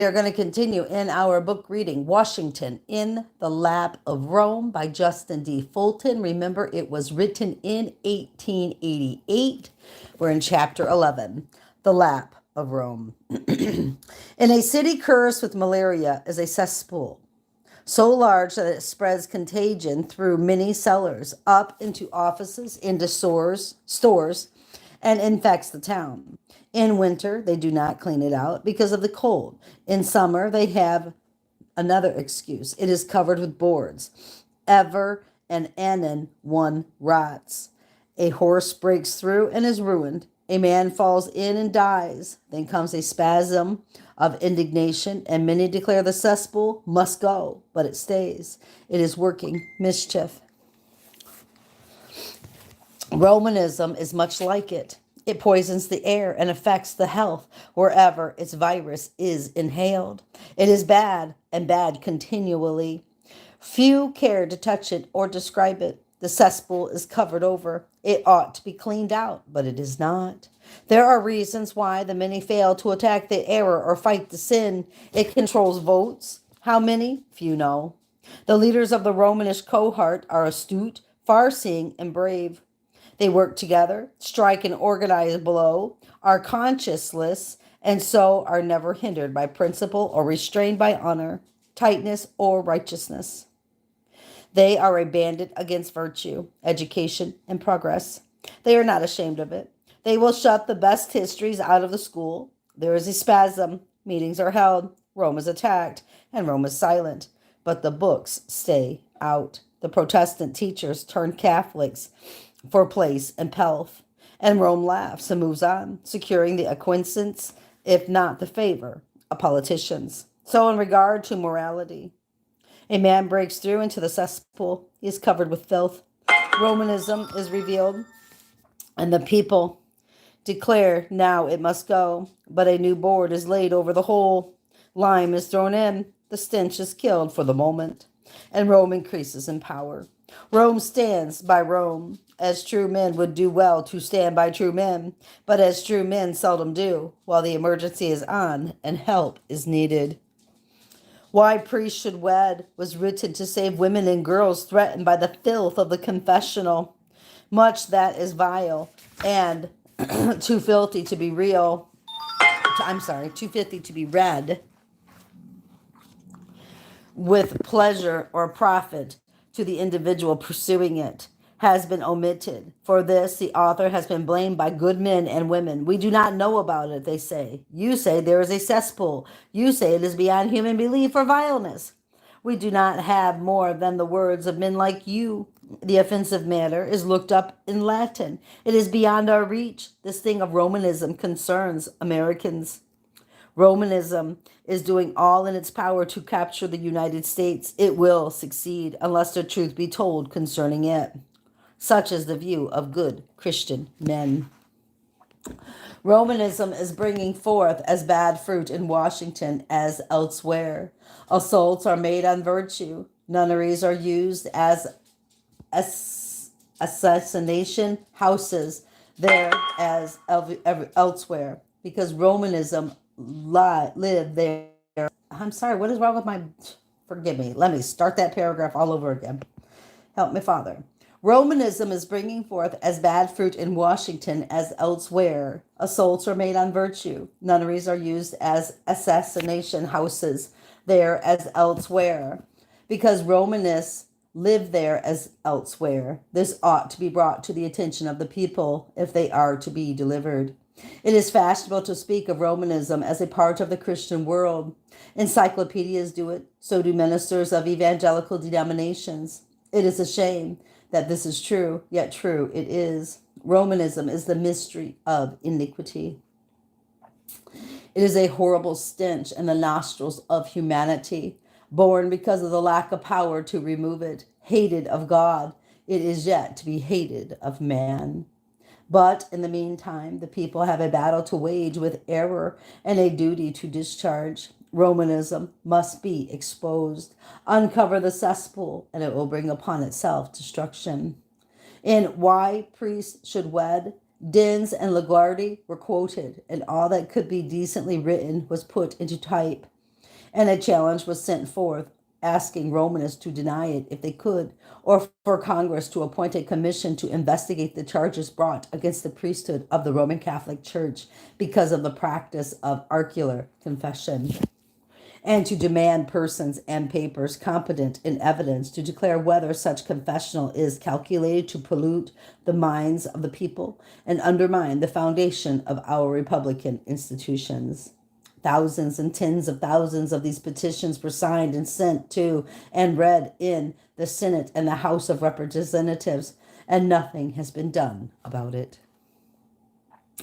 are going to continue in our book reading, Washington in the Lap of Rome by Justin D. Fulton. Remember, it was written in 1888. We're in chapter 11, The Lap of Rome. In a city cursed with malaria is a cesspool, so large that it spreads contagion through many cellars, up into offices, into stores, and infects the town. In winter, they do not clean it out because of the cold. In summer, they have another excuse. It is covered with boards. Ever and anon one rots. A horse breaks through and is ruined. A man falls in and dies. Then comes a spasm of indignation, and many declare the cesspool must go, but it stays. It is working mischief. Romanism is much like it. It poisons the air and affects the health wherever its virus is inhaled. It is bad and bad continually. Few care to touch it or describe it. The cesspool is covered over. It ought to be cleaned out, but it is not. There are reasons why the many fail to attack the error or fight the sin. It controls votes. How many? Few know. The leaders of the Romanish cohort are astute, far-seeing, and brave. They work together, strike an organized blow, are conscienceless, and so are never hindered by principle or restrained by honor, tightness, or righteousness. They are a bandit against virtue, education, and progress. They are not ashamed of it. They will shut the best histories out of the school. There is a spasm. Meetings are held. Rome is attacked, and Rome is silent. But the books stay out. The Protestant teachers turn Catholics for place and pelf, and Rome laughs and moves on, securing the acquiescence, if not the favor, of politicians. So in regard to morality, a man breaks through into the cesspool. He is covered with filth. Romanism is revealed, and the people declare now it must go, but a new board is laid over the whole. Lime is thrown in. The stench is killed for the moment, and Rome increases in power. Rome stands by Rome, as true men would do well to stand by true men, but as true men seldom do, while the emergency is on and help is needed. Why priests should wed was written to save women and girls threatened by the filth of the confessional. Much that is vile and too filthy to be real. Too filthy to be read with pleasure or profit to the individual pursuing it has been omitted. For this, the author has been blamed by good men and women. We do not know about it, they say. You say there is a cesspool. You say it is beyond human belief or vileness. We do not have more than the words of men like you. The offensive matter is looked up in Latin. It is beyond our reach. This thing of Romanism concerns Americans. Romanism is doing all in its power to capture the United States. It will succeed unless the truth be told concerning it. Such is the view of good Christian men. Romanism is bringing forth as bad fruit in Washington as elsewhere. Assaults are made on virtue. Nunneries are used as assassination houses there as elsewhere, because Romanism lived there. I'm sorry, what is wrong with my... Forgive me. Let me start that paragraph all over again. Help me, Father. Romanism is bringing forth as bad fruit in Washington as elsewhere. Assaults are made on virtue. Nunneries are used as assassination houses there as elsewhere, because Romanists live there as elsewhere. This ought to be brought to the attention of the people if they are to be delivered. It is fashionable to speak of Romanism as a part of the Christian world. Encyclopedias do it. So do ministers of evangelical denominations. It is a shame that this is true, yet true it is. Romanism is the mystery of iniquity. It is a horrible stench in the nostrils of humanity, born because of the lack of power to remove it. Hated of God, it is yet to be hated of man. But in the meantime, the people have a battle to wage with error and a duty to discharge. Romanism must be exposed. Uncover the cesspool, and it will bring upon itself destruction. In Why Priests Should Wed, Dins and LaGuardia were quoted, and all that could be decently written was put into type. And a challenge was sent forth asking Romanists to deny it if they could, or for Congress to appoint a commission to investigate the charges brought against the priesthood of the Roman Catholic Church because of the practice of auricular confession, and to demand persons and papers competent in evidence to declare whether such confessional is calculated to pollute the minds of the people and undermine the foundation of our republican institutions. Thousands and tens of thousands of these petitions were signed and sent to and read in the Senate and the House of Representatives, and nothing has been done about it.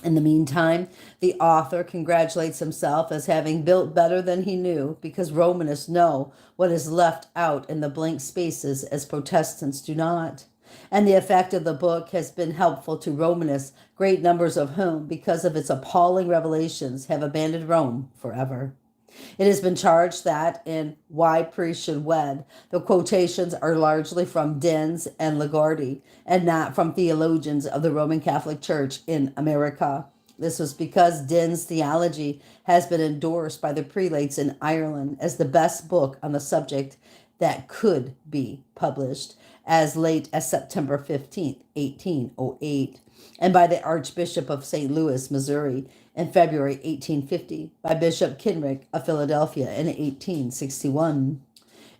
In the meantime, the author congratulates himself as having built better than he knew, because Romanists know what is left out in the blank spaces as Protestants do not. And the effect of the book has been helpful to Romanists, great numbers of whom, because of its appalling revelations, have abandoned Rome forever. It has been charged that in Why Priests Should Wed, the quotations are largely from Dens and Laguardi and not from theologians of the Roman Catholic Church in America. This was because Dens' theology has been endorsed by the prelates in Ireland as the best book on the subject that could be published as late as September 15th, 1808, and by the Archbishop of St. Louis, Missouri, in February 1850, by Bishop Kenrick of Philadelphia in 1861.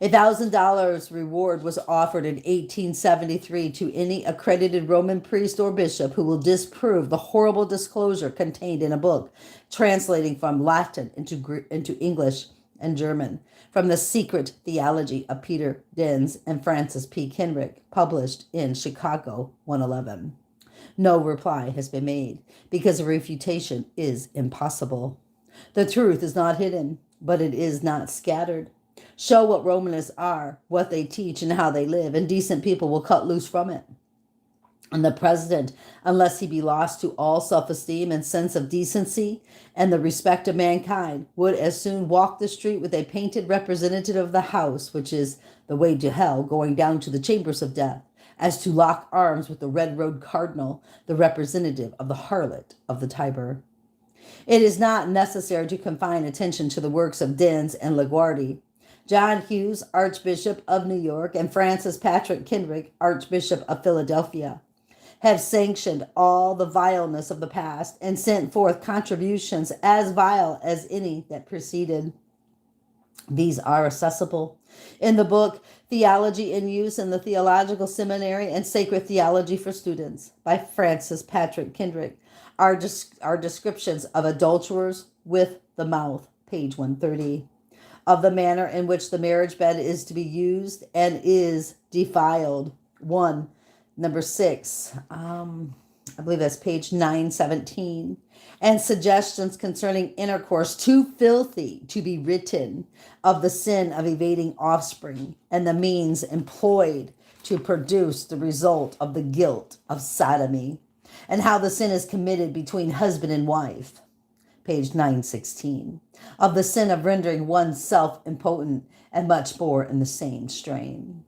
$1,000 reward was offered in 1873 to any accredited Roman priest or bishop who will disprove the horrible disclosure contained in a book translating from Latin into English and German from the Secret Theology of Peter Dens and Francis P. Kenrick, published in Chicago 111. No reply has been made because a refutation is impossible. The truth is not hidden, but it is not scattered. Show what Romanists are, what they teach, and how they live, and decent people will cut loose from it. And the president, unless he be lost to all self-esteem and sense of decency and the respect of mankind, would as soon walk the street with a painted representative of the house, which is the way to hell, going down to the chambers of death, as to lock arms with the red-robed cardinal, the representative of the harlot of the Tiber. It is not necessary to confine attention to the works of Dens and Laguardi. John Hughes, Archbishop of New York, and Francis Patrick Kenrick, Archbishop of Philadelphia, have sanctioned all the vileness of the past and sent forth contributions as vile as any that preceded. These are accessible in the book Theology in Use in the Theological Seminary and Sacred Theology for Students by Francis Patrick Kenrick, are descriptions of adulterers with the mouth, page 130, of the manner in which the marriage bed is to be used and is defiled. Number 6, I believe that's page 917, and suggestions concerning intercourse too filthy to be written, of the sin of evading offspring and the means employed to produce the result of the guilt of sodomy, and how the sin is committed between husband and wife, page 916, of the sin of rendering oneself impotent, and much more in the same strain.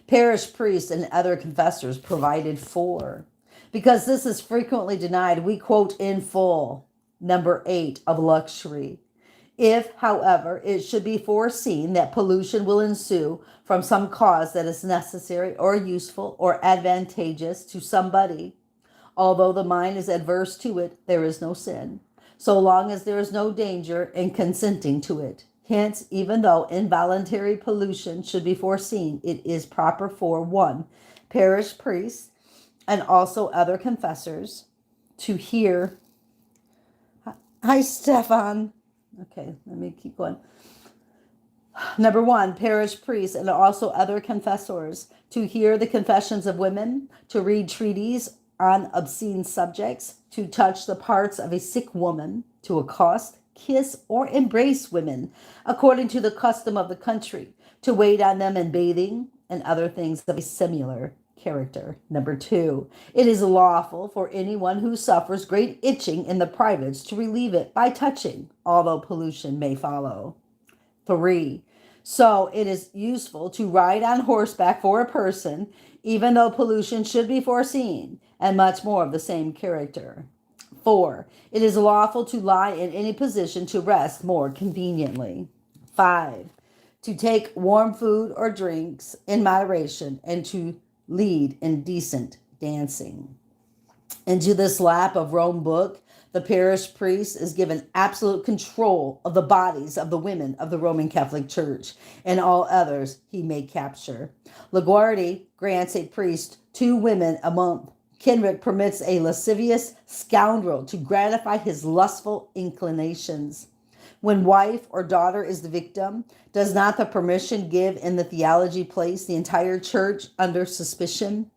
Parish priests and other confessors provided for. Because this is frequently denied, we quote in full number 8 of luxury. If, however, it should be foreseen that pollution will ensue from some cause that is necessary or useful or advantageous to somebody, although the mind is adverse to it, there is no sin, so long as there is no danger in consenting to it. Hence, even though involuntary pollution should be foreseen, it is proper for 1, parish priests and also other confessors to hear. Hi, Stefan. Okay, let me keep going. Number 1, parish priests and also other confessors to hear the confessions of women, to read treatises on obscene subjects, to touch the parts of a sick woman, to accost, kiss, or embrace women according to the custom of the country, to wait on them in bathing, and other things of a similar character. Number 2, it is lawful for anyone who suffers great itching in the privates to relieve it by touching, although pollution may follow. 3, so it is useful to ride on horseback for a person, even though pollution should be foreseen, and much more of the same character. 4, it is lawful to lie in any position to rest more conveniently. 5. To take warm food or drinks in moderation and to lead in decent dancing. Into this lap of Rome book, the parish priest is given absolute control of the bodies of the women of the Roman Catholic Church and all others he may capture. LaGuardia grants a priest 2 women a month. Kenrick permits a lascivious scoundrel to gratify his lustful inclinations. When wife or daughter is the victim, does not the permission give in the theology place the entire church under suspicion?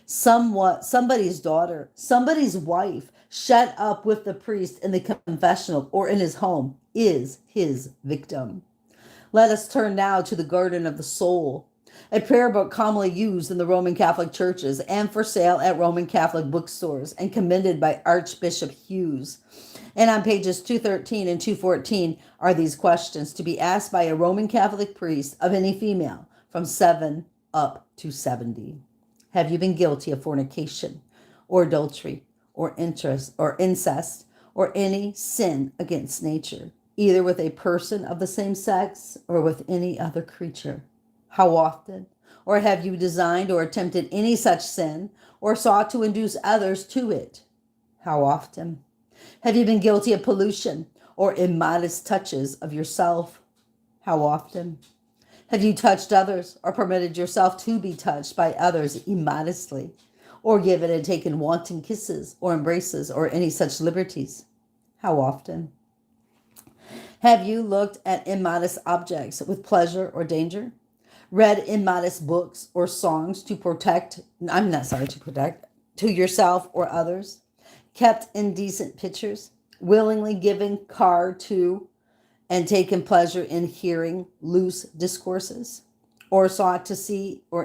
Somebody's daughter, somebody's wife, shut up with the priest in the confessional or in his home is his victim. Let us turn now to the Garden of the Soul, a prayer book commonly used in the Roman Catholic churches and for sale at Roman Catholic bookstores and commended by Archbishop Hughes. And on pages 213 and 214 are these questions to be asked by a Roman Catholic priest of any female from 7 up to 70. Have you been guilty of fornication or adultery or incest or any sin against nature, either with a person of the same sex or with any other creature? How often? Or have you designed or attempted any such sin or sought to induce others to it? How often? Have you been guilty of pollution or immodest touches of yourself? How often? Have you touched others or permitted yourself to be touched by others immodestly, or given and taken wanton kisses or embraces or any such liberties? How often? Have you looked at immodest objects with pleasure or danger? Read immodest books or songs to yourself or others? Kept indecent pictures? Willingly given car to and taken pleasure in hearing loose discourses, or sought to see or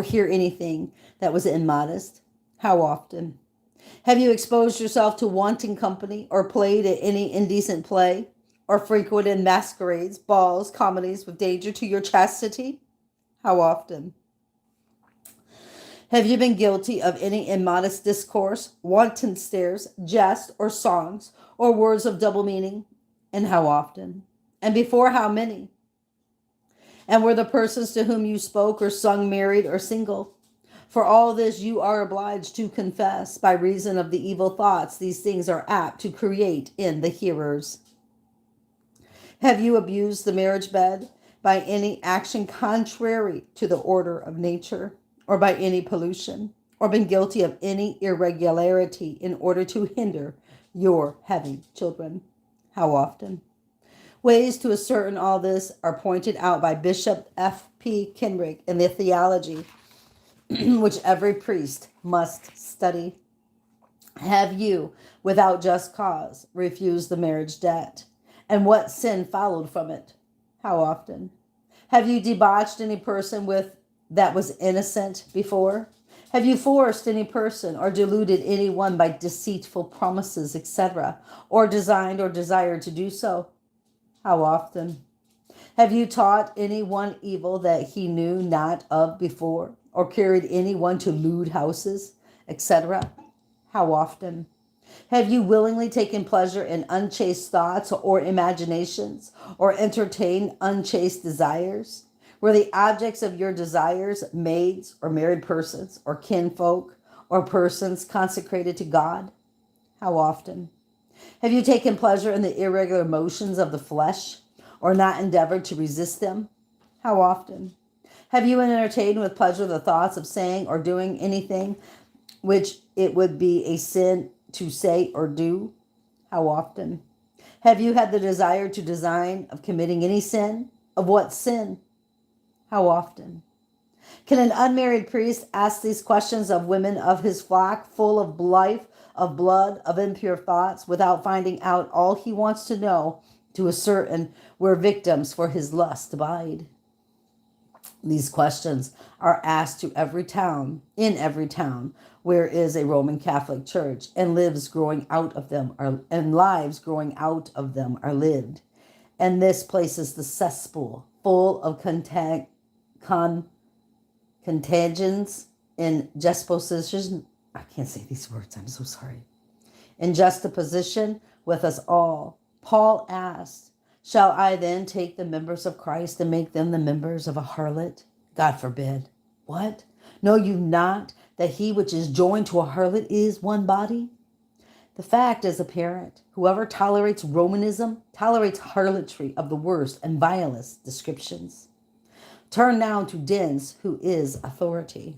hear anything that was immodest? How often? Have you exposed yourself to wanton company, or played at any indecent play, or frequented masquerades, balls, comedies with danger to your chastity? How often? Have you been guilty of any immodest discourse, wanton stares, jest, or songs, or words of double meaning? And how often? And before how many? And were the persons to whom you spoke or sung married or single? For all this you are obliged to confess by reason of the evil thoughts these things are apt to create in the hearers. Have you abused the marriage bed by any action contrary to the order of nature, or by any pollution, or been guilty of any irregularity in order to hinder your having children? How often? Ways to ascertain all this are pointed out by Bishop F.P. Kenrick in the Theology, which every priest must study. Have you, without just cause, refused the marriage debt? And what sin followed from it? How often? Have you debauched any person that was innocent before? Have you forced any person or deluded anyone by deceitful promises, etc., or designed or desired to do so? How often? Have you taught anyone evil that he knew not of before, or carried anyone to lewd houses, etc.? How often? Have you willingly taken pleasure in unchaste thoughts or imaginations, or entertained unchaste desires? Were the objects of your desires maids or married persons or kinfolk or persons consecrated to God? How often? Have you taken pleasure in the irregular motions of the flesh, or not endeavored to resist them? How often? Have you entertained with pleasure the thoughts of saying or doing anything which it would be a sin to say or do? How often? Have you had the desire to design of committing any sin? Of what sin? How often? Can an unmarried priest ask these questions of women of his flock, full of life, of blood, of impure thoughts, without finding out all he wants to know to ascertain where victims for his lust abide? These questions are asked in every town where is a Roman Catholic church, and lives growing out of them are lived. And this place is the cesspool, full of contagions in juxtaposition. I can't say these words, I'm so sorry. In juxtaposition with us all. Paul asked, Shall I then take the members of Christ and make them the members of a harlot? God forbid. What? Know you not that he which is joined to a harlot is one body? The fact is apparent. Whoever tolerates Romanism tolerates harlotry of the worst and vilest descriptions. Turn now to Dens, who is authority.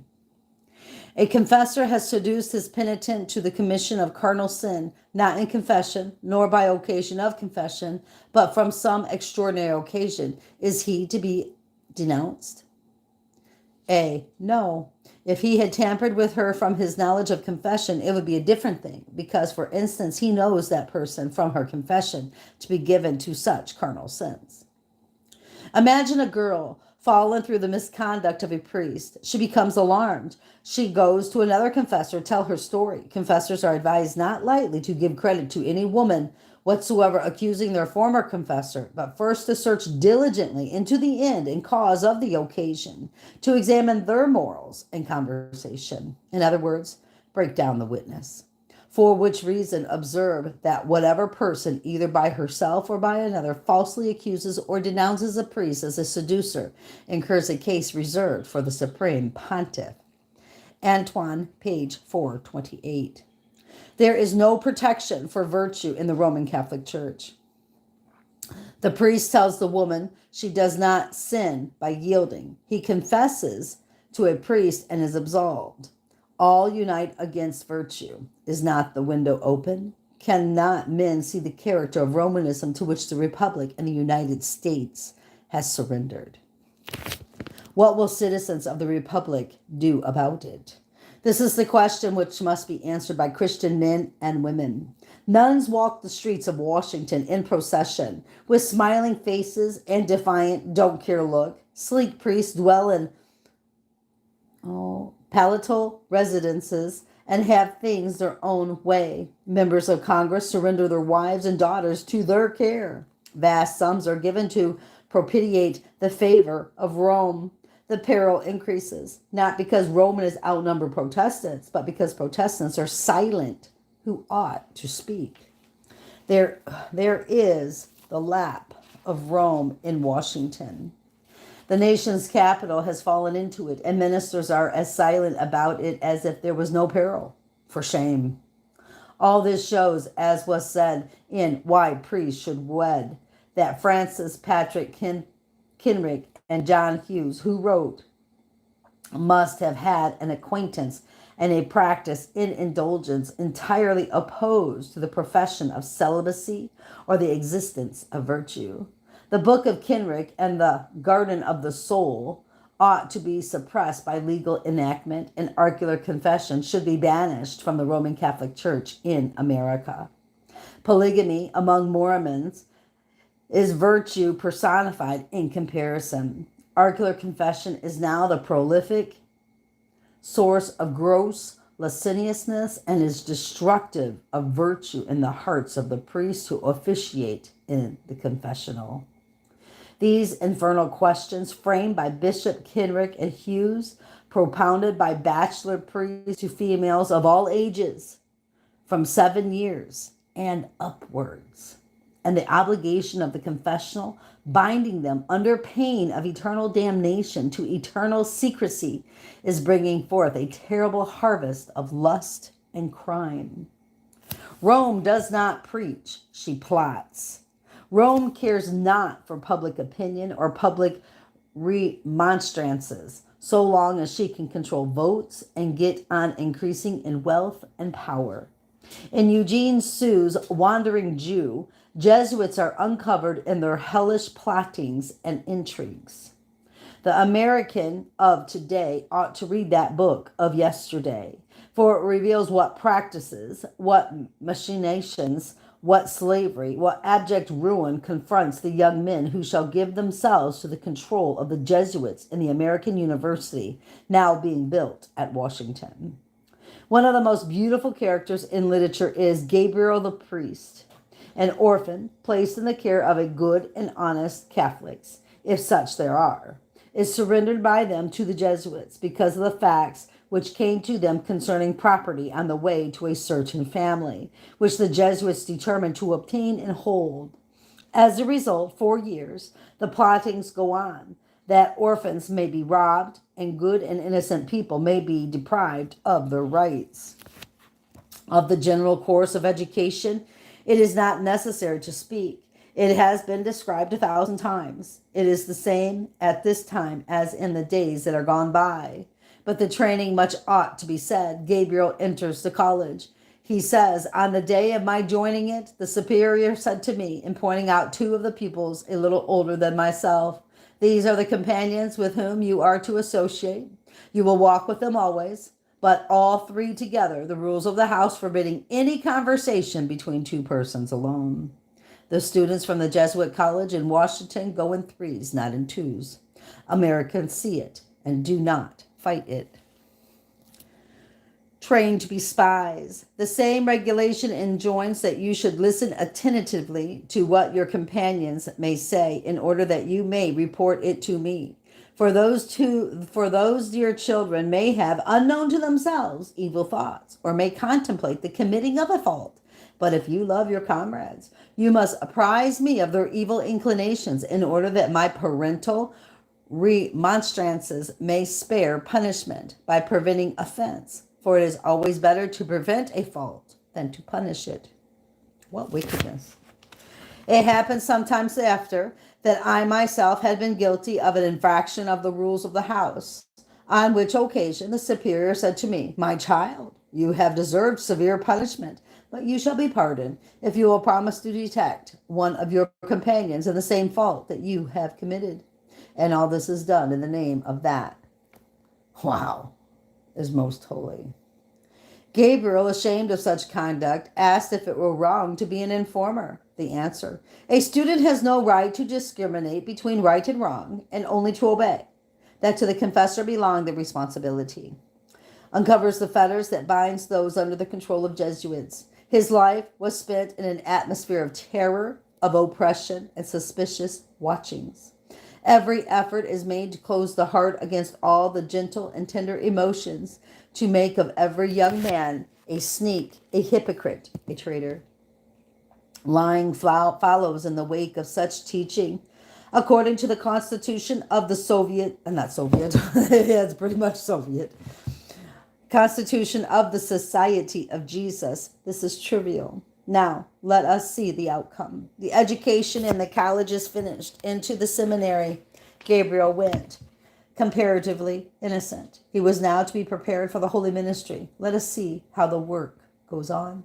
A confessor has seduced his penitent to the commission of carnal sin, not in confession, nor by occasion of confession, but from some extraordinary occasion. Is he to be denounced? A. No. If he had tampered with her from his knowledge of confession, it would be a different thing, because, for instance, he knows that person from her confession to be given to such carnal sins. Imagine a girl fallen through the misconduct of a priest. She becomes alarmed. She goes to another confessor to tell her story. Confessors are advised not lightly to give credit to any woman whatsoever accusing their former confessor, but first to search diligently into the end and cause of the occasion, to examine their morals and conversation. In other words, break down the witness. For which reason, observe that whatever person, either by herself or by another, falsely accuses or denounces a priest as a seducer, incurs a case reserved for the Supreme Pontiff. Antoine, page 428. There is no protection for virtue in the Roman Catholic Church. The priest tells the woman she does not sin by yielding. He confesses to a priest and is absolved. All unite against virtue. Is not the window open? Cannot men see the character of Romanism to which the Republic and the United States has surrendered? What will citizens of the Republic do about it? This is the question which must be answered by Christian men and women. Nuns walk the streets of Washington in procession with smiling faces and defiant, don't care look. Sleek priests dwell in palatal residences and have things their own way. Members of Congress surrender their wives and daughters to their care. Vast sums are given to propitiate the favor of Rome. The peril increases, not because Romanists outnumber Protestants, but because Protestants are silent who ought to speak. There is the lap of Rome in Washington. The nation's capital has fallen into it, and ministers are as silent about it as if there was no peril. For shame. All this shows, as was said in Why Priests Should Wed, that Francis Patrick Kenrick and John Hughes, who wrote, must have had an acquaintance and a practice in indulgence entirely opposed to the profession of celibacy or the existence of virtue. The Book of Kenrick and the Garden of the Soul ought to be suppressed by legal enactment, and ocular confession should be banished from the Roman Catholic Church in America. Polygamy among Mormons is virtue personified in comparison. Ocular confession is now the prolific source of gross lasciviousness and is destructive of virtue in the hearts of the priests who officiate in the confessional. These infernal questions, framed by Bishop Kenrick and Hughes, propounded by bachelor priests to females of all ages, from 7 years and upwards, and the obligation of the confessional, binding them under pain of eternal damnation to eternal secrecy, is bringing forth a terrible harvest of lust and crime. Rome does not preach, she plots. Rome cares not for public opinion or public remonstrances, so long as she can control votes and get on increasing in wealth and power. In Eugene Sue's Wandering Jew, Jesuits are uncovered in their hellish plottings and intrigues. The American of today ought to read that book of yesterday, for it reveals what practices, what machinations, what slavery, what abject ruin confronts the young men who shall give themselves to the control of the Jesuits in the American University now being built at Washington. One of the most beautiful characters in literature is Gabriel the priest, an orphan placed in the care of a good and honest Catholics, if such there are, is surrendered by them to the Jesuits because of the facts which came to them concerning property on the way to a certain family, which the Jesuits determined to obtain and hold. As a result, for years, the plottings go on that orphans may be robbed and good and innocent people may be deprived of their rights. Of the general course of education, it is not necessary to speak. It has been described 1,000 times. It is the same at this time as in the days that are gone by. But the training much ought to be said. Gabriel enters the college. He says, on the day of my joining it, the superior said to me, in pointing out two of the pupils a little older than myself, these are the companions with whom you are to associate. You will walk with them always, but all three together, the rules of the house forbidding any conversation between two persons alone. The students from the Jesuit College in Washington go in threes, not in twos. Americans see it and do not fight it. Trained to be spies. The same regulation enjoins that you should listen attentively to what your companions may say in order that you may report it to me. For those dear children may have, unknown to themselves, evil thoughts, or may contemplate the committing of a fault. But if you love your comrades, you must apprise me of their evil inclinations in order that my parental remonstrances may spare punishment by preventing offense. For it is always better to prevent a fault than to punish it. What wickedness. It happened sometimes after that I myself had been guilty of an infraction of the rules of the house, on which occasion the superior said to me, my child, you have deserved severe punishment, but you shall be pardoned if you will promise to detect one of your companions in the same fault that you have committed. And all this is done in the name of that. Wow. Is most holy. Gabriel, ashamed of such conduct, asked if it were wrong to be an informer. The answer, a student has no right to discriminate between right and wrong, and only to obey. That to the confessor belong the responsibility. Uncovers the fetters that binds those under the control of Jesuits. His life was spent in an atmosphere of terror, of oppression, and suspicious watchings. Every effort is made to close the heart against all the gentle and tender emotions, to make of every young man a sneak, a hypocrite, a traitor. Lying follows in the wake of such teaching. According to the Constitution of the it's pretty much Soviet. Constitution of the Society of Jesus. This is trivial. Now, let us see the outcome. The education in the college is finished. Into the seminary, Gabriel went, comparatively innocent. He was now to be prepared for the holy ministry. Let us see how the work goes on.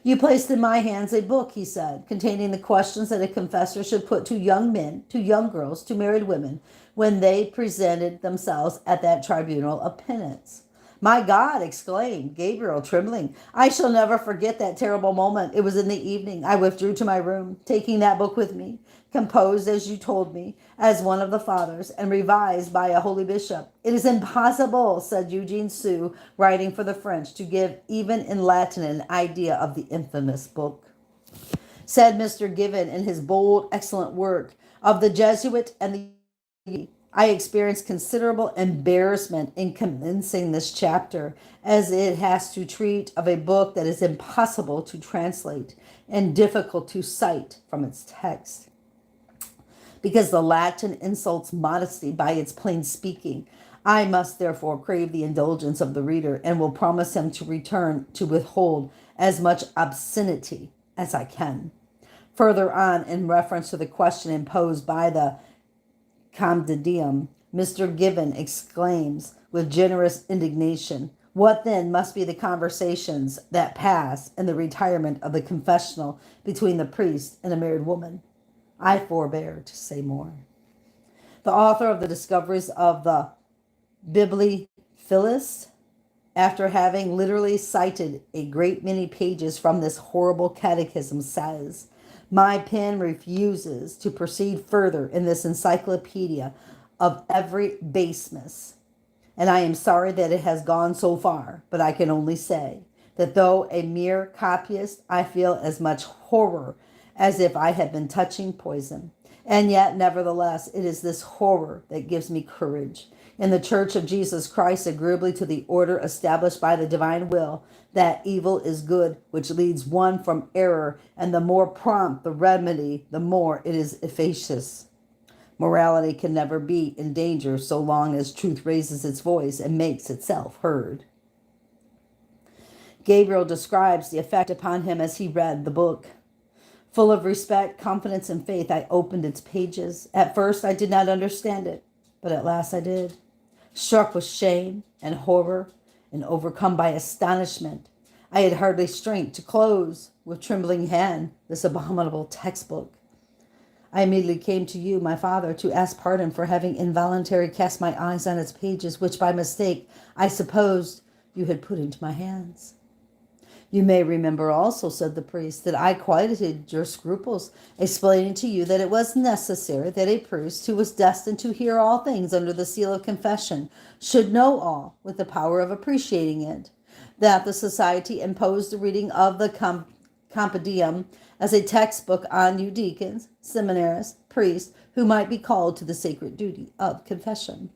You placed in my hands a book, he said, containing the questions that a confessor should put to young men, to young girls, to married women, when they presented themselves at that tribunal of penance. My God, exclaimed Gabriel, trembling. I shall never forget that terrible moment. It was in the evening. I withdrew to my room, taking that book with me, composed, as you told me, as one of the fathers, and revised by a holy bishop. It is impossible, said Eugene Sue, writing for the French, to give even in Latin an idea of the infamous book. Said Mr. Given in his bold, excellent work of the Jesuit and the I experienced considerable embarrassment in commencing this chapter, as it has to treat of a book that is impossible to translate and difficult to cite from its text. Because the Latin insults modesty by its plain speaking, I must therefore crave the indulgence of the reader, and will promise him to return to withhold as much obscenity as I can. Further on, in reference to the question imposed by the Compendium, Mr. Given exclaims with generous indignation, what then must be the conversations that pass in the retirement of the confessional between the priest and a married woman? I forbear to say more. The author of the discoveries of the Bibliophilist, after having literally cited a great many pages from this horrible catechism, says, my pen refuses to proceed further in this encyclopedia of every baseness, and I am sorry that it has gone so far, but I can only say that though a mere copyist, I feel as much horror as if I had been touching poison. And yet, nevertheless, it is this horror that gives me courage. In the Church of Jesus Christ, agreeably to the order established by the divine will, that evil is good, which leads one from error, and the more prompt the remedy, the more it is efficacious. Morality can never be in danger so long as truth raises its voice and makes itself heard. Gabriel describes the effect upon him as he read the book. Full of respect, confidence, and faith, I opened its pages. At first, I did not understand it, but at last I did. Struck with shame and horror and overcome by astonishment, I had hardly strength to close with trembling hand this abominable textbook. I immediately came to you, my father, to ask pardon for having involuntarily cast my eyes on its pages, which by mistake I supposed you had put into my hands. You may remember also, said the priest, that I quieted your scruples, explaining to you that it was necessary that a priest who was destined to hear all things under the seal of confession should know all with the power of appreciating it, that the society imposed the reading of the compendium as a textbook on you deacons, seminarists, priests, who might be called to the sacred duty of confession.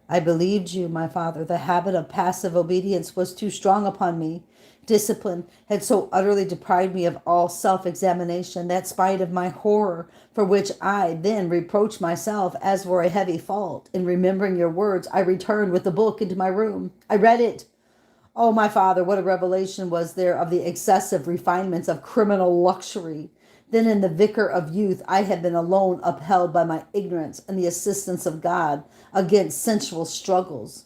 I believed you, my father. The habit of passive obedience was too strong upon me. Discipline had so utterly deprived me of all self-examination that, spite of my horror, for which I then reproached myself as for a heavy fault, in remembering your words, I returned with the book into my room. I read it. Oh, my father, what a revelation was there of the excessive refinements of criminal luxury. Then in the vicar of youth, I had been alone upheld by my ignorance and the assistance of God against sensual struggles.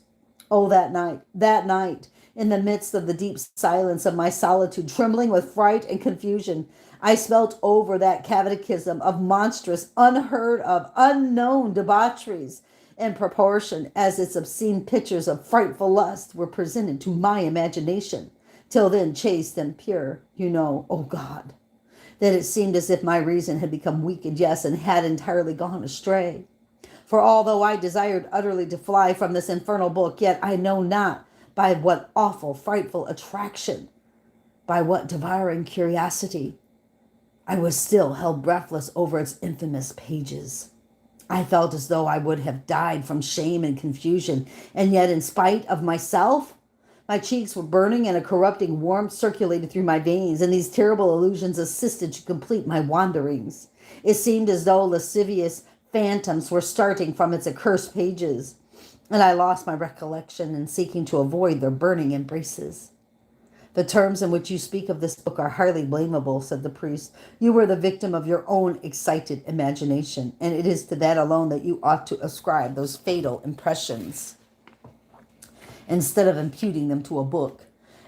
Oh, that night, in the midst of the deep silence of my solitude, trembling with fright and confusion, I spelt over that catechism of monstrous, unheard of, unknown debaucheries in proportion as its obscene pictures of frightful lust were presented to my imagination, till then chaste and pure, you know, O God, that it seemed as if my reason had become weakened, yes, and had entirely gone astray. For although I desired utterly to fly from this infernal book, yet I know not by what awful, frightful attraction, by what devouring curiosity, I was still held breathless over its infamous pages. I felt as though I would have died from shame and confusion, and yet in spite of myself, my cheeks were burning and a corrupting warmth circulated through my veins, and these terrible illusions assisted to complete my wanderings. It seemed as though lascivious phantoms were starting from its accursed pages, and I lost my recollection in seeking to avoid their burning embraces. The terms in which you speak of this book are highly blamable, said the priest. You were the victim of your own excited imagination, and it is to that alone that you ought to ascribe those fatal impressions, instead of imputing them to a book,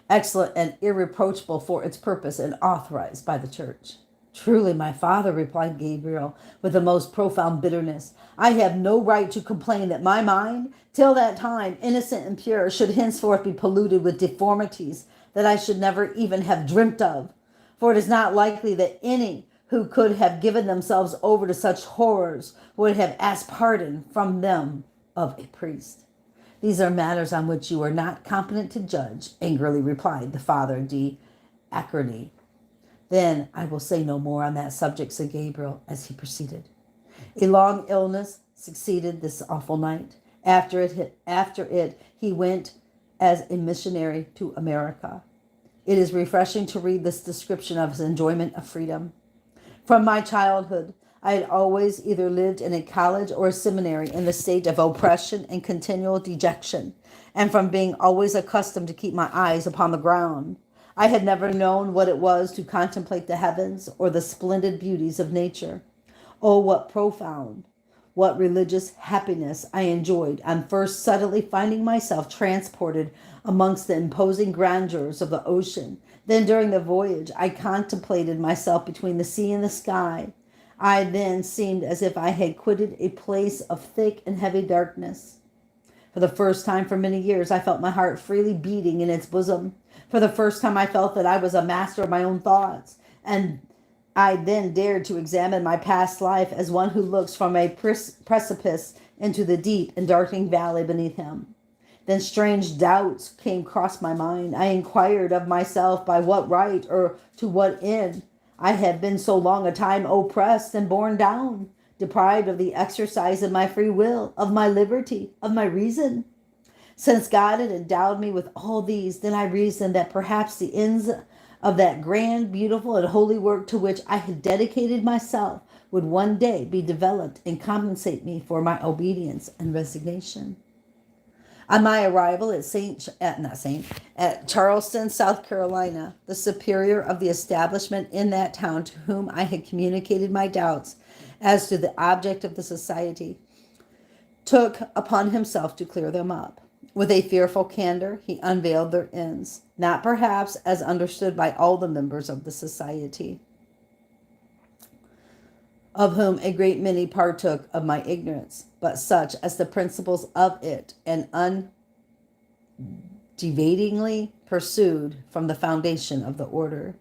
excellent and irreproachable for its purpose and authorized by the church. Truly, my father, replied Gabriel with the most profound bitterness, I have no right to complain that my mind, till that time innocent and pure, should henceforth be polluted with deformities that I should never even have dreamt of. For it is not likely that any who could have given themselves over to such horrors would have asked pardon from them of a priest. These are matters on which you are not competent to judge, angrily replied the father d'Acharny. Then I will say no more on that subject, said Gabriel as he proceeded. A long illness succeeded this awful night. After it, he went as a missionary to America. It is refreshing to read this description of his enjoyment of freedom. From my childhood, I had always either lived in a college or a seminary in the state of oppression and continual dejection, and from being always accustomed to keep my eyes upon the ground, I had never known what it was to contemplate the heavens or the splendid beauties of nature. Oh, what profound, what religious happiness I enjoyed on first suddenly finding myself transported amongst the imposing grandeurs of the ocean. Then during the voyage, I contemplated myself between the sea and the sky. I then seemed as if I had quitted a place of thick and heavy darkness. For the first time for many years, I felt my heart freely beating in its bosom. For the first time, I felt that I was a master of my own thoughts, and I then dared to examine my past life as one who looks from a precipice into the deep and darkening valley beneath him. Then strange doubts came across my mind. I inquired of myself by what right or to what end I had been so long a time oppressed and borne down. deprived of the exercise of my free will, of my liberty, of my reason. Since God had endowed me with all these, then I reasoned that perhaps the ends of that grand, beautiful, and holy work to which I had dedicated myself would one day be developed and compensate me for my obedience and resignation. On my arrival at Charleston, South Carolina, the superior of the establishment in that town, to whom I had communicated my doubts as to the object of the society, took upon himself to clear them up. With a fearful candor, he unveiled their ends, not perhaps as understood by all the members of the society, of whom a great many partook of my ignorance, but such as the principles of it and undeviatingly pursued from the foundation of the order.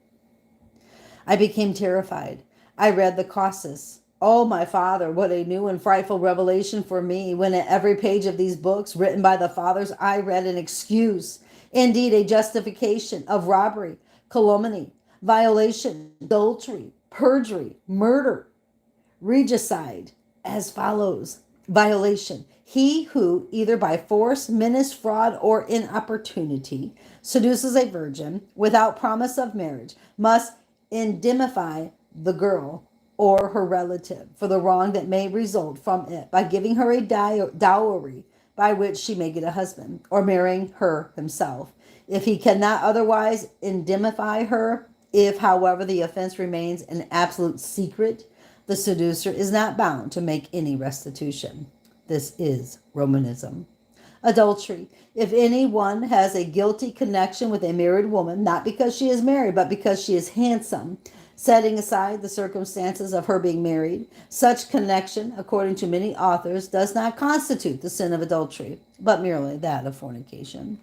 I became terrified. I read the causes. Oh, my Father, what a new and frightful revelation for me, when at every page of these books written by the fathers I read an excuse, indeed a justification of robbery, calumny, violation, adultery, perjury, murder, regicide, as follows. Violation: he who, either by force, menace, fraud, or inopportunity, seduces a virgin without promise of marriage, must indemnify the girl or her relative for the wrong that may result from it by giving her a dowry by which she may get a husband, or marrying her himself, if he cannot otherwise indemnify her. If, however, the offense remains an absolute secret, the seducer is not bound to make any restitution. This is Romanism. Adultery: if anyone has a guilty connection with a married woman, not because she is married, but because she is handsome, setting aside the circumstances of her being married, such connection, according to many authors, does not constitute the sin of adultery, but merely that of fornication.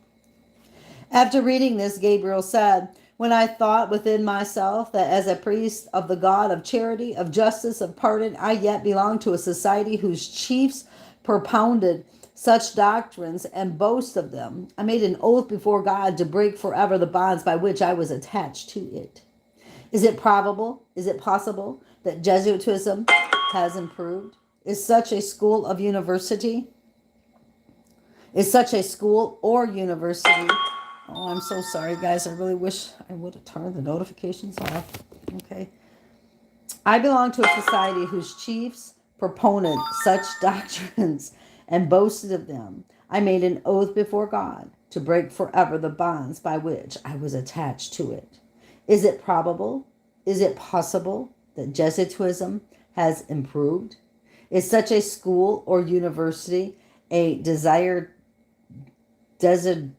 After reading this, Gabriel said, when I thought within myself that as a priest of the God of charity, of justice, of pardon, I yet belonged to a society whose chiefs propounded such doctrines and boast of them, I made an oath before God to break forever the bonds by which I was attached to it. Is it possible that Jesuitism has improved? Is such a school or university? Oh, I'm so sorry, guys. I really wish I would have turned the notifications off. Okay. I belong to a society whose chiefs proponed such doctrines and boasted of them. I made an oath before God to break forever the bonds by which I was attached to it. Is it possible that Jesuitism has improved? Is such a school or university a desired desideratum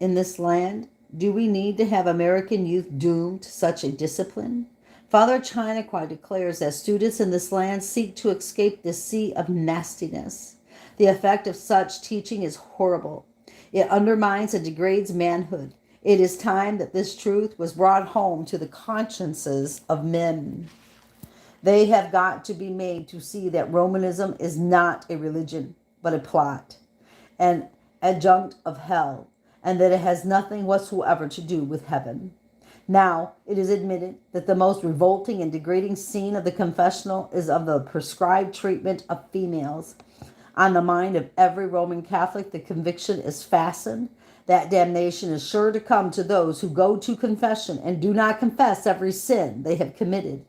in this land? Do we need to have American youth doomed to such a discipline? Father Chinequai declares that students in this land seek to escape the sea of nastiness. The effect of such teaching is horrible. It undermines and degrades manhood. It is time that this truth was brought home to the consciences of men. They have got to be made to see that Romanism is not a religion, but a plot, an adjunct of hell, and that it has nothing whatsoever to do with heaven. Now, it is admitted that the most revolting and degrading scene of the confessional is of the prescribed treatment of females. On the mind of every Roman Catholic, the conviction is fastened that damnation is sure to come to those who go to confession and do not confess every sin they have committed.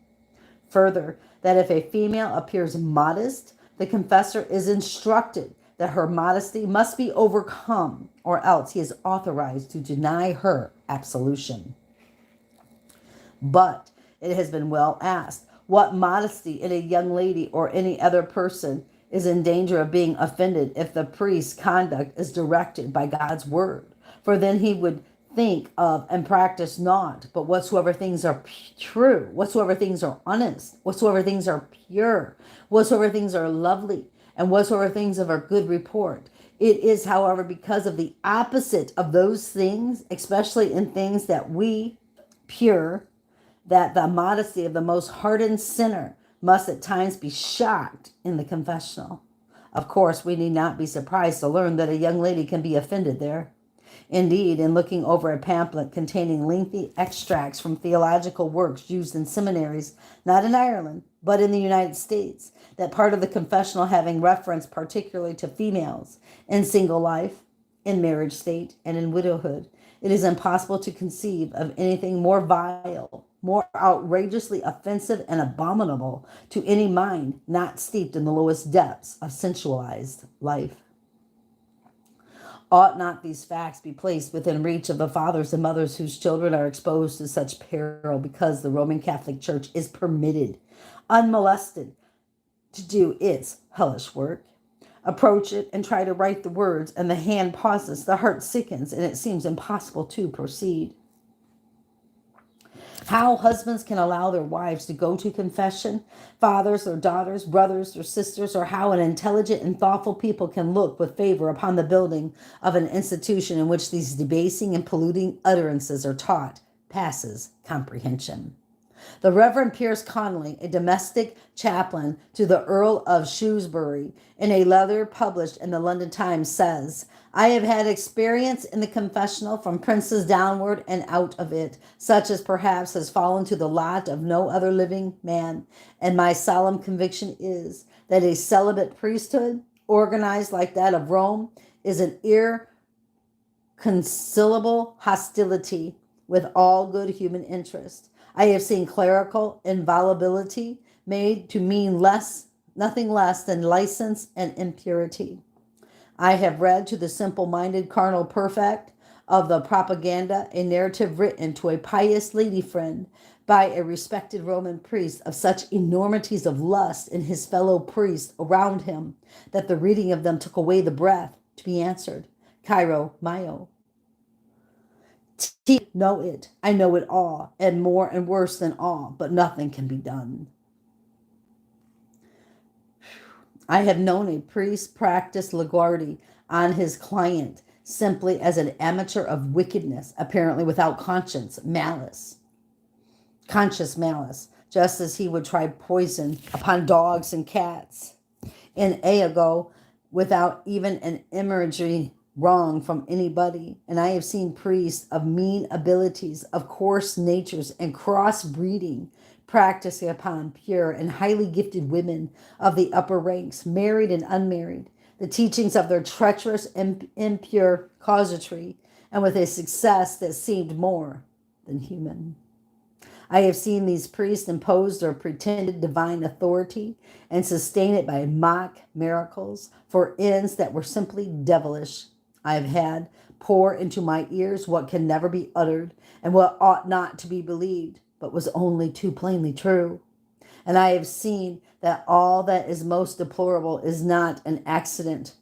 Further, that if a female appears modest, the confessor is instructed that her modesty must be overcome, or else he is authorized to deny her absolution. But it has been well asked, what modesty in a young lady or any other person is in danger of being offended if the priest's conduct is directed by God's word? For then he would think of and practice not, but whatsoever things are true, whatsoever things are honest, whatsoever things are pure, whatsoever things are lovely, and whatsoever things of a good report. It is, however, because of the opposite of those things, especially in things that we pure, that the modesty of the most hardened sinner must at times be shocked in the confessional. Of course, we need not be surprised to learn that a young lady can be offended there. Indeed, in looking over a pamphlet containing lengthy extracts from theological works used in seminaries, not in Ireland, but in the United States, that part of the confessional having reference particularly to females in single life, in marriage state, and in widowhood, it is impossible to conceive of anything more vile, more outrageously offensive and abominable to any mind not steeped in the lowest depths of sensualized life. Ought not these facts be placed within reach of the fathers and mothers whose children are exposed to such peril because the Roman Catholic Church is permitted, unmolested, to do its hellish work? Approach it and try to write the words, and the hand pauses, the heart sickens, and it seems impossible to proceed. How husbands can allow their wives to go to confession, fathers or daughters, brothers or sisters, or how an intelligent and thoughtful people can look with favor upon the building of an institution in which these debasing and polluting utterances are taught, passes comprehension. The Reverend Pierce Connolly, a domestic chaplain to the Earl of Shrewsbury, in a letter published in the London Times, says, I have had experience in the confessional from princes downward and out of it, such as perhaps has fallen to the lot of no other living man, and my solemn conviction is that a celibate priesthood, organized like that of Rome, is an irreconcilable hostility with all good human interest. I have seen clerical inviolability made to mean nothing less than license and impurity. I have read to the simple-minded carnal prefect of the propaganda a narrative written to a pious lady friend by a respected Roman priest of such enormities of lust in his fellow priests around him that the reading of them took away the breath to be answered. Cairo, Mayo. Know it. I know it all, and more and worse than all, but nothing can be done. I have known a priest practice Laguardi on his client simply as an amateur of wickedness, apparently without conscious malice, just as he would try poison upon dogs and cats. In Iago, without even an imagery wrong from anybody. And I have seen priests of mean abilities, of coarse natures, and cross-breeding practicing upon pure and highly gifted women of the upper ranks, married and unmarried, the teachings of their treacherous and impure casuistry, and with a success that seemed more than human. I have seen these priests impose their pretended divine authority and sustain it by mock miracles for ends that were simply devilish. I have had pour into my ears what can never be uttered and what ought not to be believed, but was only too plainly true. And I have seen that all that is most deplorable is not an accident,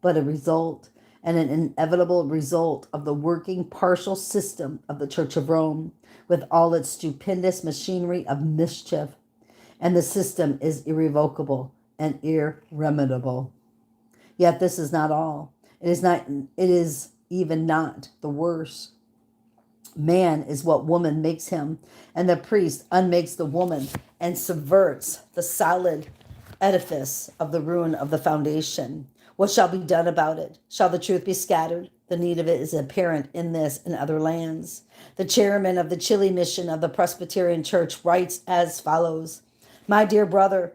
but a result, and an inevitable result of the working partial system of the Church of Rome, with all its stupendous machinery of mischief. And the system is irrevocable and irremediable. Yet this is not all. It is even not the worst. Man is what woman makes him, and the priest unmakes the woman and subverts the solid edifice of the ruin of the foundation. What shall be done about it? Shall the truth be scattered? The need of it is apparent in this and other lands. The chairman of the Chile mission of the Presbyterian Church writes as follows: My dear brother,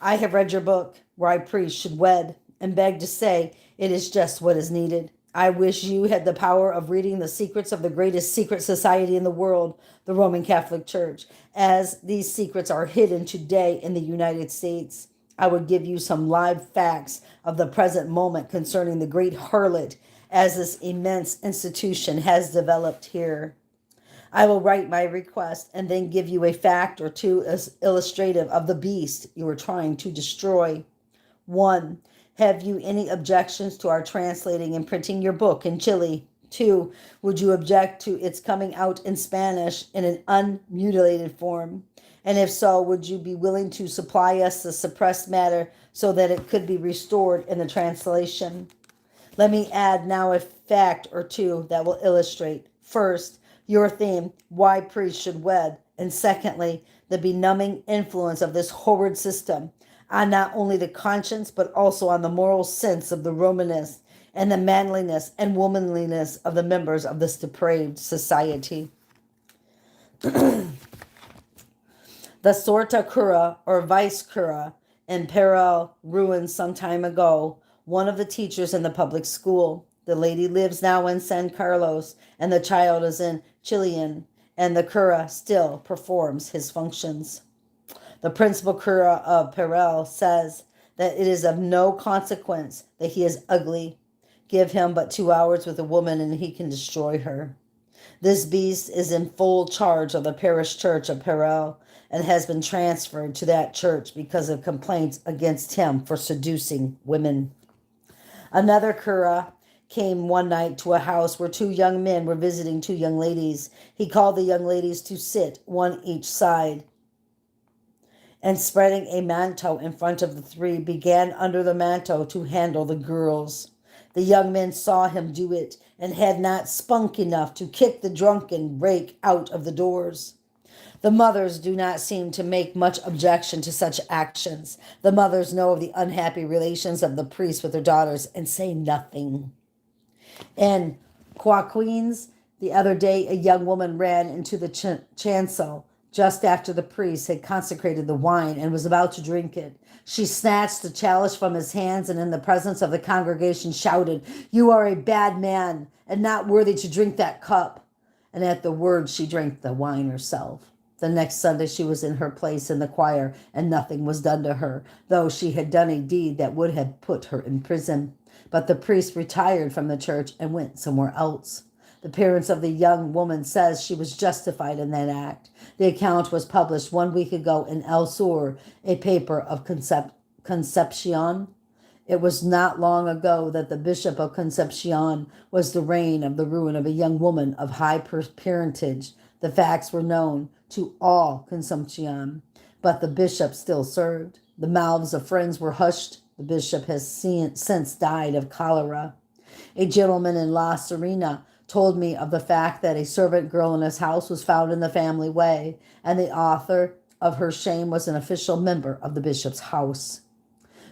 I have read your book, Why Priests Should Wed, and beg to say it is just what is needed. I wish you had the power of reading the secrets of the greatest secret society in the world, the Roman Catholic Church, as these secrets are hidden today in the United States. I would give you some live facts of the present moment concerning the great harlot as this immense institution has developed here. I will write my request and then give you a fact or two as illustrative of the beast you are trying to destroy. 1. Have you any objections to our translating and printing your book in Chile? 2. Would you object to its coming out in Spanish in an unmutilated form? And if so, would you be willing to supply us the suppressed matter so that it could be restored in the translation? Let me add now a fact or two that will illustrate. First, your theme, why priests should wed. And secondly, the benumbing influence of this horrid system on not only the conscience, but also on the moral sense of the Romanists and the manliness and womanliness of the members of this depraved society. The Sorta Cura, or Vice Cura, in Perel ruined some time ago, one of the teachers in the public school. The lady lives now in San Carlos, and the child is in Chilean, and the cura still performs his functions. The principal cura of Perel says that it is of no consequence that he is ugly. Give him but 2 hours with a woman and he can destroy her. This beast is in full charge of the parish church of Perel and has been transferred to that church because of complaints against him for seducing women. Another cura came one night to a house where 2 young men were visiting 2 young ladies. He called the young ladies to sit, one each side, and spreading a manto in front of the 3, began under the manto to handle the girls. The young men saw him do it and had not spunk enough to kick the drunken rake out of the doors. The mothers do not seem to make much objection to such actions. The mothers know of the unhappy relations of the priests with their daughters and say nothing. In Quaqueens, the other day, a young woman ran into the chancel just after the priest had consecrated the wine and was about to drink it. She snatched the chalice from his hands and in the presence of the congregation shouted, "You are a bad man and not worthy to drink that cup." And at the word, she drank the wine herself. The next Sunday she was in her place in the choir and nothing was done to her, though she had done a deed that would have put her in prison. But the priest retired from the church and went somewhere else. The parents of the young woman says she was justified in that act. The account was published 1 week ago in El Sur, a paper of Concepcion. It was not long ago that the bishop of Concepcion was the reign of the ruin of a young woman of high parentage. The facts were known to all Concepcion, but the bishop still served. The mouths of friends were hushed. The bishop has since died of cholera. A gentleman in La Serena told me of the fact that a servant girl in his house was found in the family way, and the author of her shame was an official member of the bishop's house.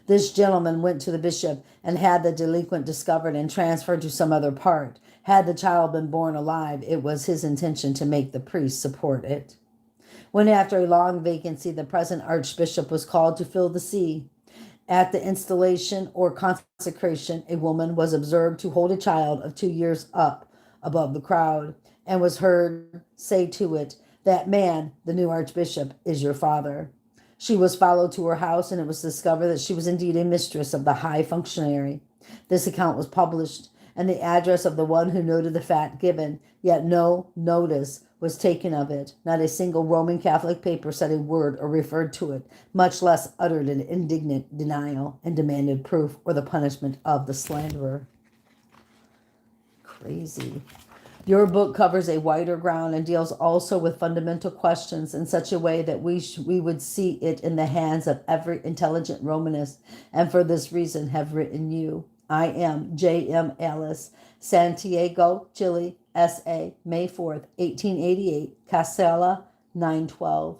This gentleman went to the bishop and had the delinquent discovered and transferred to some other part. Had the child been born alive, it was his intention to make the priest support it. When after a long vacancy, the present archbishop was called to fill the see. At the installation or consecration, a woman was observed to hold a child of 2 years up above the crowd, and was heard say to it, "That man, the new archbishop, is your father." She was followed to her house, and it was discovered that she was indeed a mistress of the high functionary. This account was published, and the address of the one who noted the fact given, yet no notice was taken of it. Not a single Roman Catholic paper said a word or referred to it, much less uttered an indignant denial and demanded proof or the punishment of the slanderer. Crazy. Your book covers a wider ground and deals also with fundamental questions in such a way that we would see it in the hands of every intelligent Romanist, and for this reason have written you. I am J.M. Ellis, Santiago, Chile, S.A., May 4th, 1888, Casella, 912.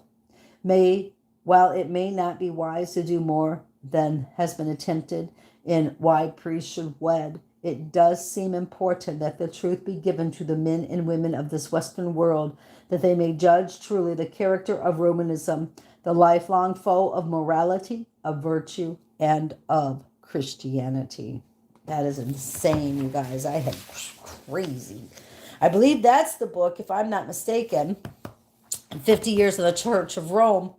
While it may not be wise to do more than has been attempted in why priests should wed, it does seem important that the truth be given to the men and women of this Western world, that they may judge truly the character of Romanism, the lifelong foe of morality, of virtue, and of Christianity. That is insane, you guys. I had crazy. I believe that's the book, if I'm not mistaken, 50 Years in the Church of Rome,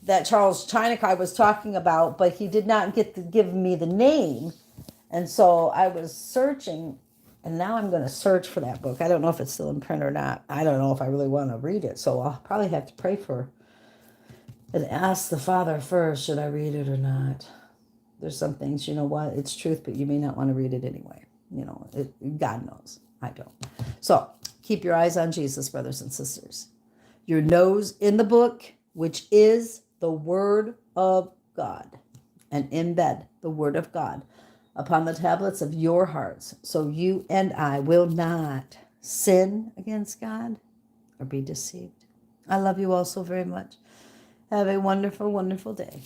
that Charles Chinekai was talking about, but he did not get to give me the name. And so I was searching, and now I'm going to search for that book. I don't know if it's still in print or not. I don't know if I really want to read it, so I'll probably have to pray for and ask the Father first, should I read it or not? There's some things, you know what, it's truth, but you may not want to read it anyway. You know, God knows. I don't. So keep your eyes on Jesus, brothers and sisters. Your nose in the book, which is the Word of God, and embed the Word of God upon the tablets of your hearts, so you and I will not sin against God or be deceived. I love you all so very much. Have a wonderful, wonderful day.